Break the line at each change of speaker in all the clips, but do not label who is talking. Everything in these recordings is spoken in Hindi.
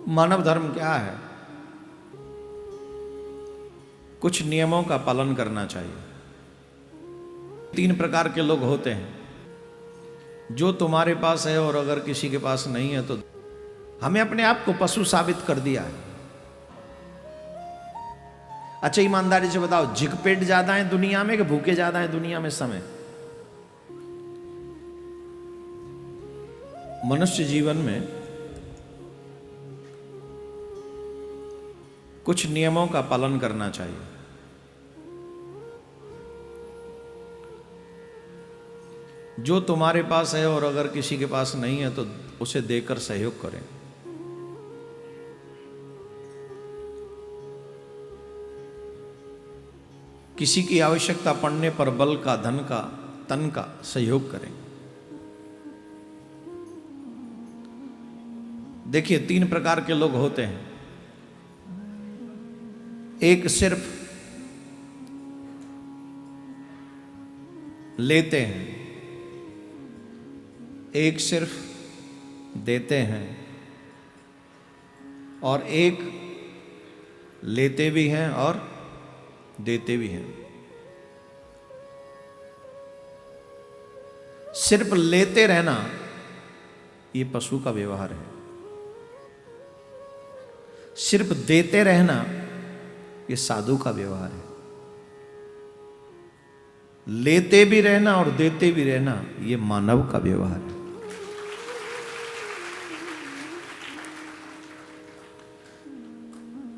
मानव धर्म क्या है? कुछ नियमों का पालन करना चाहिए। 3 प्रकार के लोग होते हैं, जो तुम्हारे पास है और अगर किसी के पास नहीं है तो हमें अपने आप को पशु साबित कर दिया है। अच्छा ईमानदारी से बताओ, झिकपेट ज्यादा है दुनिया में कि भूखे ज्यादा है दुनिया में समय? मनुष्य जीवन में कुछ नियमों का पालन करना चाहिए। जो तुम्हारे पास है और अगर किसी के पास नहीं है तो उसे देकर सहयोग करें। किसी की आवश्यकता पड़ने पर बल का, धन का, तन का सहयोग करें। देखिए 3 प्रकार के लोग होते हैं। एक सिर्फ लेते हैं, एक सिर्फ देते हैं और एक लेते भी हैं और देते भी हैं। सिर्फ लेते रहना ये पशु का व्यवहार है। सिर्फ देते रहना ये साधु का व्यवहार है। लेते भी रहना और देते भी रहना ये मानव का व्यवहार है।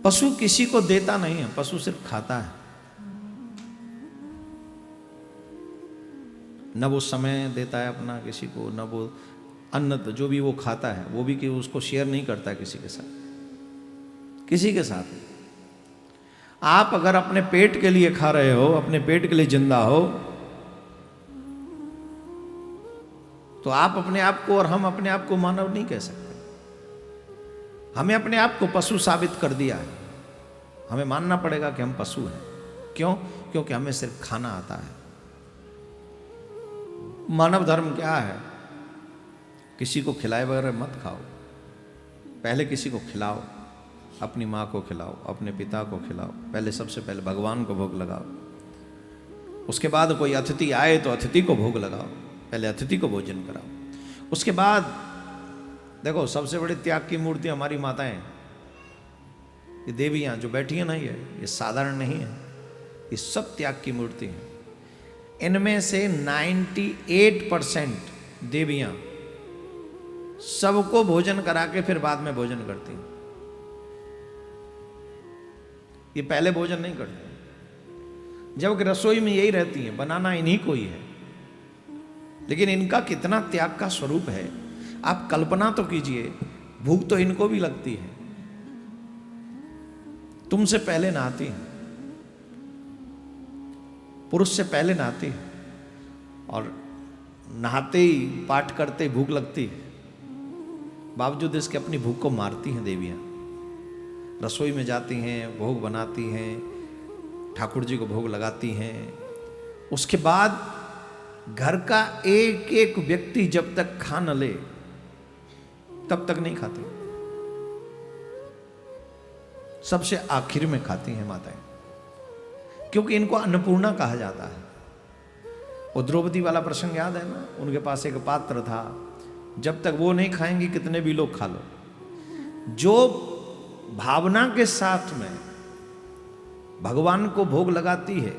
पशु किसी को देता नहीं है, पशु सिर्फ खाता है। न वो समय देता है अपना किसी को, न वो अन्न जो भी वो खाता है वो भी कि उसको शेयर नहीं करता है किसी के साथ। आप अगर अपने पेट के लिए खा रहे हो, अपने पेट के लिए जिंदा हो, तो आप अपने आप को और हम अपने आप को मानव नहीं कह सकते। हमें अपने आप को पशु साबित कर दिया है। हमें मानना पड़ेगा कि हम पशु हैं। क्यों? क्योंकि हमें सिर्फ खाना आता है। मानव धर्म क्या है? किसी को खिलाए बगैर मत खाओ। पहले किसी को खिलाओ, अपनी माँ को खिलाओ, अपने पिता को खिलाओ। पहले सबसे पहले भगवान को भोग लगाओ। उसके बाद कोई अतिथि आए तो अतिथि को भोग लगाओ। पहले अतिथि को भोजन कराओ। उसके बाद देखो, सबसे बड़ी त्याग की मूर्ति हमारी माताएं, ये देवियाँ जो बैठी हैं ना, ये साधारण नहीं है। ये सब त्याग की मूर्ति हैं। इनमें से 98% देवियाँ सबको भोजन करा के फिर बाद में भोजन करती हैं। ये पहले भोजन नहीं करते, जबकि रसोई में यही रहती हैं, बनाना इन्हीं को ही है। लेकिन इनका कितना त्याग का स्वरूप है, आप कल्पना तो कीजिए। भूख तो इनको भी लगती है। तुमसे पहले नहाती है, पुरुष से पहले नहाती है, और नहाते ही पाठ करते ही भूख लगती है। बावजूद इसके अपनी भूख को मारती हैं देवियाँ। रसोई में जाती हैं, भोग बनाती हैं, ठाकुर जी को भोग लगाती हैं। उसके बाद घर का एक एक व्यक्ति जब तक खा न ले तब तक नहीं खाती। सबसे आखिर में खाती हैं माताएं, क्योंकि इनको अन्नपूर्णा कहा जाता है। वो द्रौपदी वाला प्रसंग याद है ना? उनके पास एक पात्र था, जब तक वो नहीं खाएंगी कितने भी लोग खा लो। जो भावना के साथ में भगवान को भोग लगाती है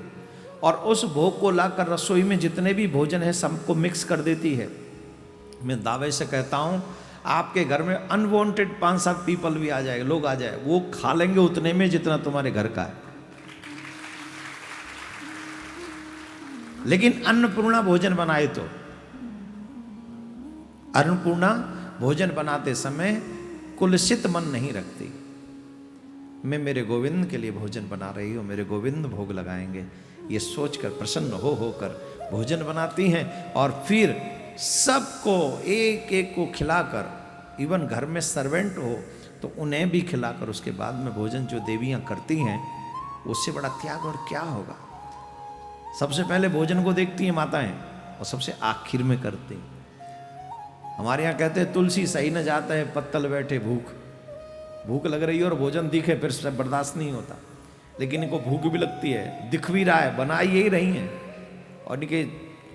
और उस भोग को लाकर रसोई में जितने भी भोजन है सबको मिक्स कर देती है, मैं दावे से कहता हूं आपके घर में अनवांटेड 5-7 पीपल भी आ जाएंगे, लोग आ जाए, वो खा लेंगे उतने में जितना तुम्हारे घर का है। लेकिन अन्नपूर्णा भोजन बनाए तो, अन्नपूर्णा भोजन बनाते समय कुलसित मन नहीं रखती। मैं मेरे गोविंद के लिए भोजन बना रही हूँ, मेरे गोविंद भोग लगाएंगे, ये सोचकर प्रसन्न होकर भोजन बनाती हैं। और फिर सबको एक एक को खिलाकर, इवन घर में सर्वेंट हो तो उन्हें भी खिलाकर उसके बाद में भोजन जो देवियाँ करती हैं, उससे बड़ा त्याग और क्या होगा। सबसे पहले भोजन को देखती हैं माताएं और सबसे आखिर में करती हैं। हमारे यहाँ कहते हैं तुलसी सही न जाता है पत्तल बैठे भूख। भूख लग रही है और भोजन दिखे फिर से बर्दाश्त नहीं होता, लेकिन इनको भूख भी लगती है, दिख भी रहा है, बना यही रही हैं और इनके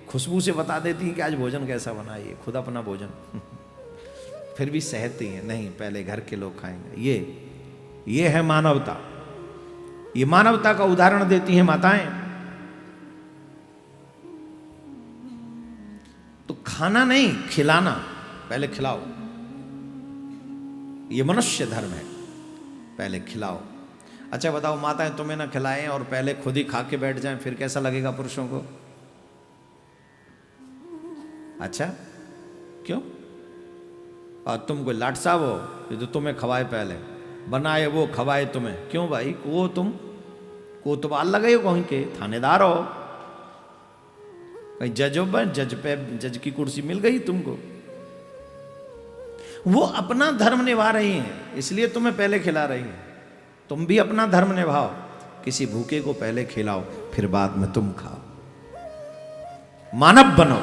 खुशबू से बता देती हैं कि आज भोजन कैसा बना है, खुद अपना भोजन फिर भी सहती हैं, नहीं पहले घर के लोग खाएंगे। ये है मानवता, ये मानवता का उदाहरण देती हैं माताएं। तो खाना नहीं, खिलाना, पहले खिलाओ, ये मनुष्य धर्म है, पहले खिलाओ। अच्छा बताओ, माताएं तुम्हें ना खिलाएं और पहले खुद ही खा के बैठ जाएं, फिर कैसा लगेगा पुरुषों को? अच्छा क्यों? और तुम कोई लाट साहब हो ये तो तुम्हें खवाए, पहले बनाए वो खवाए तुम्हें, क्यों भाई? वो तुम कोतवाल लगे हो, कहीं के थानेदार हो, कहीं जज हो, जज पे जज की कुर्सी मिल गई तुमको। वो अपना धर्म निभा रही हैं, इसलिए तुम्हें पहले खिला रही हैं। तुम भी अपना धर्म निभाओ, किसी भूखे को पहले खिलाओ, फिर बाद में तुम खाओ। मानव बनो,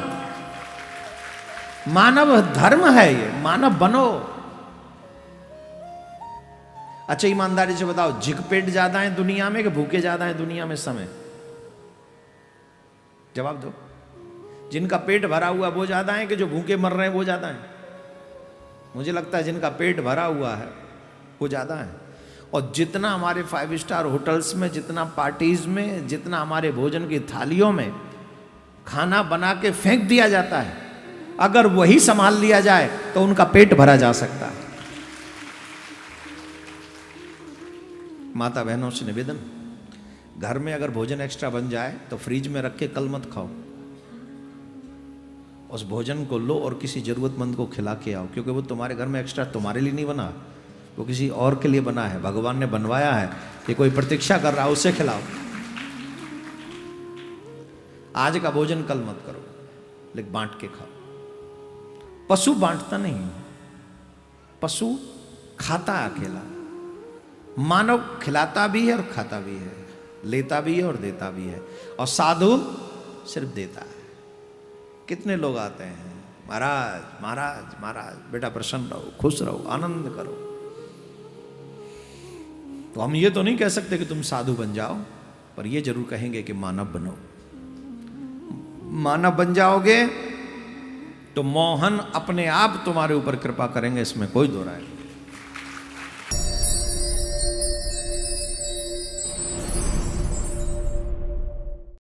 मानव धर्म है ये, मानव बनो। अच्छा ईमानदारी से बताओ, झिकपेट ज्यादा है दुनिया में कि भूखे ज्यादा है दुनिया में समय? जवाब दो। जिनका पेट भरा हुआ वो ज्यादा है कि जो भूखे मर रहे हैं वो ज्यादा है? मुझे लगता है जिनका पेट भरा हुआ है वो ज्यादा है। और जितना हमारे 5 स्टार होटल्स में, जितना पार्टीज में, जितना हमारे भोजन की थालियों में खाना बना के फेंक दिया जाता है, अगर वही संभाल लिया जाए तो उनका पेट भरा जा सकता है। माता बहनों से निवेदन, घर में अगर भोजन एक्स्ट्रा बन जाए तो फ्रिज में रख के कल मत खाओ, उस भोजन को लो और किसी जरूरतमंद को खिला के आओ, क्योंकि वो तुम्हारे घर में एक्स्ट्रा तुम्हारे लिए नहीं बना, वो किसी और के लिए बना है, भगवान ने बनवाया है कि कोई प्रतीक्षा कर रहा है, उसे खिलाओ। आज का भोजन कल मत करो, लेकिन बांट के खाओ। पशु बांटता नहीं, पशु खाता अकेला, मानव खिलाता भी है और खाता भी है, लेता भी है और देता भी है, और साधु सिर्फ देता है। कितने लोग आते हैं, महाराज महाराज महाराज, बेटा प्रसन्न रहो, खुश रहो, आनंद करो। तो हम ये तो नहीं कह सकते कि तुम साधु बन जाओ, पर ये जरूर कहेंगे कि मानव बनो। मानव बन जाओगे तो मोहन अपने आप तुम्हारे ऊपर कृपा करेंगे, इसमें कोई दो राय नहीं।